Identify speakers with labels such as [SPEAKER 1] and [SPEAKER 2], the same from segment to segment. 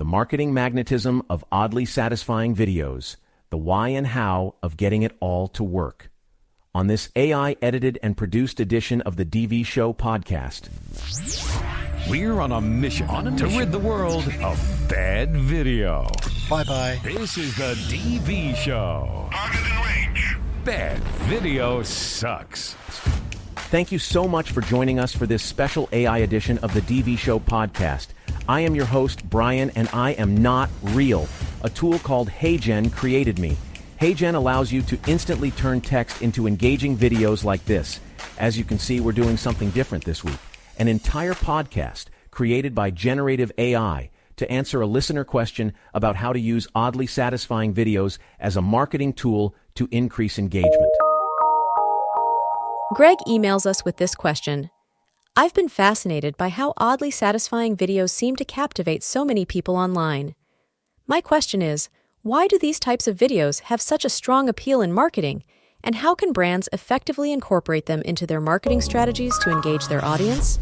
[SPEAKER 1] the marketing magnetism of oddly satisfying videos, the why and how of getting it all to work. On this AI-edited and produced edition of the DV Show podcast,
[SPEAKER 2] we're on a mission to rid the world of bad video.
[SPEAKER 3] Bye-bye.
[SPEAKER 2] This is the DV Show.
[SPEAKER 4] Target in range.
[SPEAKER 2] Bad video sucks.
[SPEAKER 1] thank you so much for joining us for this special AI edition of the DV Show podcast. I am your host, Brian, and I am not real. A tool called HeyGen created me. HeyGen allows you to instantly turn text into engaging videos like this. As you can see, we're doing something different this week. An entire podcast created by generative AI to answer a listener question about how to use oddly satisfying videos as a marketing tool to increase engagement.
[SPEAKER 5] Greg emails us with this question. I've been fascinated by how oddly satisfying videos seem to captivate so many people online. My question is, why do these types of videos have such a strong appeal in marketing, and how can brands effectively incorporate them into their marketing strategies to engage their audience?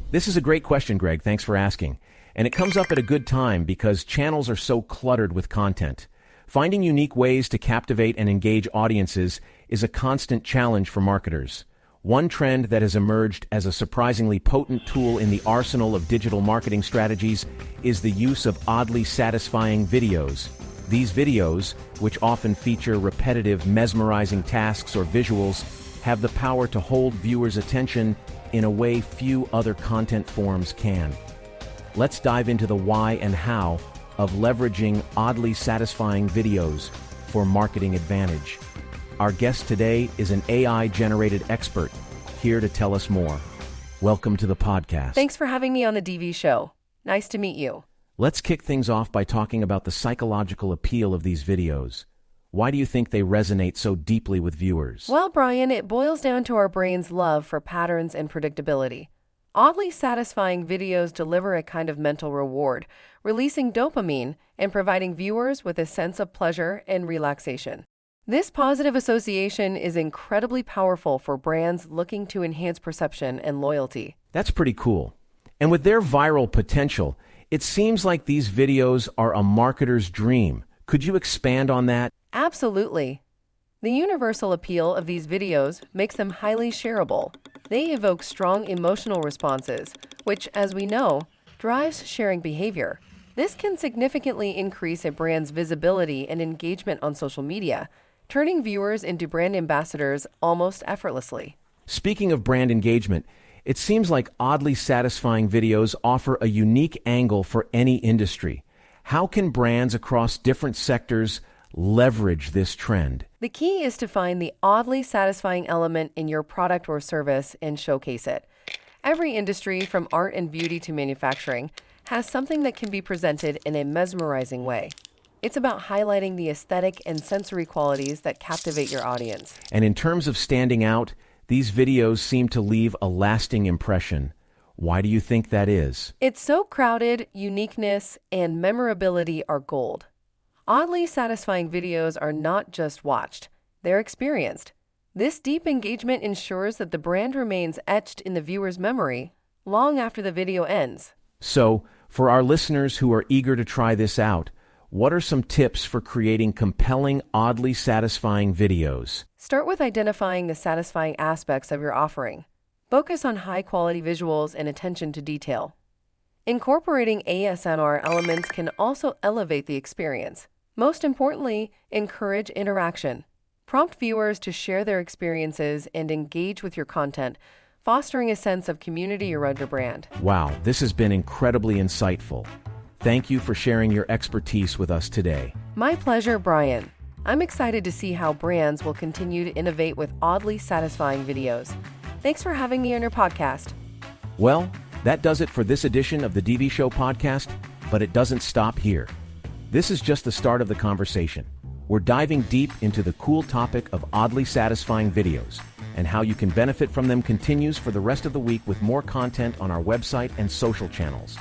[SPEAKER 1] This is a great question, Greg. Thanks for asking. And it comes up at a good time because channels are so cluttered with content. Finding unique ways to captivate and engage audiences is a constant challenge for marketers. One trend that has emerged as a surprisingly potent tool in the arsenal of digital marketing strategies is the use of oddly satisfying videos. These videos, which often feature repetitive, mesmerizing tasks or visuals, have the power to hold viewers' attention in a way few other content forms can. Let's dive into the why and how of leveraging oddly satisfying videos for marketing advantage. Our guest today is an AI-generated expert here to tell us more. Welcome to the podcast.
[SPEAKER 6] Thanks for having me on the DV Show. Nice to meet you.
[SPEAKER 1] Let's kick things off by talking about the psychological appeal of these videos. Why do you think they resonate so deeply with viewers?
[SPEAKER 6] Well, Brian, it boils down to our brain's love for patterns and predictability. Oddly satisfying videos deliver a kind of mental reward, releasing dopamine and providing viewers with a sense of pleasure and relaxation. This positive association is incredibly powerful for brands looking to enhance perception and loyalty.
[SPEAKER 1] That's pretty cool. And with their viral potential, it seems like these videos are a marketer's dream. Could you expand on that?
[SPEAKER 6] Absolutely. The universal appeal of these videos makes them highly shareable. They evoke strong emotional responses, which, as we know, drives sharing behavior. This can significantly increase a brand's visibility and engagement on social media, turning viewers into brand ambassadors almost effortlessly.
[SPEAKER 1] Speaking of brand engagement, it seems like oddly satisfying videos offer a unique angle for any industry. How can brands across different sectors leverage this trend?
[SPEAKER 6] The key is to find the oddly satisfying element in your product or service and showcase it. Every industry, from art and beauty to manufacturing, has something that can be presented in a mesmerizing way. It's about highlighting the aesthetic and sensory qualities that captivate your audience.
[SPEAKER 1] And in terms of standing out, these videos seem to leave a lasting impression. Why do you think that is?
[SPEAKER 6] It's so crowded, uniqueness and memorability are gold. Oddly satisfying videos are not just watched, they're experienced. This deep engagement ensures that the brand remains etched in the viewer's memory long after the video ends.
[SPEAKER 1] So, for our listeners who are eager to try this out, what are some tips for creating compelling, oddly satisfying videos?
[SPEAKER 6] Start with identifying the satisfying aspects of your offering. Focus on high-quality visuals and attention to detail. Incorporating ASMR elements can also elevate the experience. Most importantly, encourage interaction. Prompt viewers to share their experiences and engage with your content, fostering a sense of community around your brand.
[SPEAKER 1] Wow, this has been incredibly insightful. Thank you for sharing your expertise with us today.
[SPEAKER 6] My pleasure, Brian. I'm excited to see how brands will continue to innovate with oddly satisfying videos. Thanks for having me on your podcast.
[SPEAKER 1] Well, that does it for this edition of the DV Show podcast, but it doesn't stop here. This is just the start of the conversation. We're diving deep into the cool topic of oddly satisfying videos, and how you can benefit from them continues for the rest of the week with more content on our website and social channels.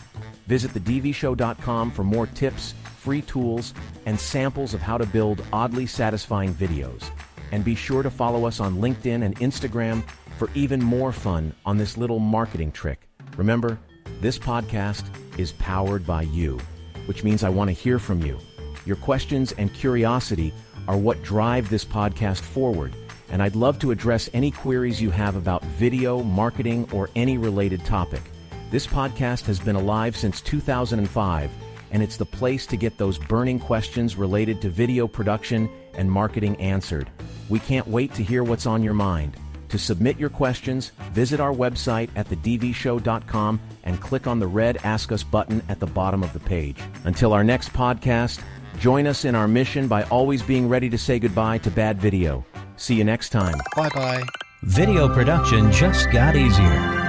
[SPEAKER 1] Visit thedvshow.com for more tips, free tools, and samples of how to build oddly satisfying videos. And be sure to follow us on LinkedIn and Instagram for even more fun on this little marketing trick. Remember, this podcast is powered by you. which means I want to hear from you. Your questions and curiosity are what drive this podcast forward, and I'd love to address any queries you have about video, marketing, or any related topic. This podcast has been alive since 2005, and it's the place to get those burning questions related to video production and marketing answered. We can't wait to hear what's on your mind. To submit your questions, visit our website at thedvshow.com and click on the red Ask Us button at the bottom of the page. Until our next podcast, join us in our mission by always being ready to say goodbye to bad video. See you next time.
[SPEAKER 3] Bye-bye.
[SPEAKER 4] Video production just got easier.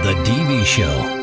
[SPEAKER 4] The DV Show.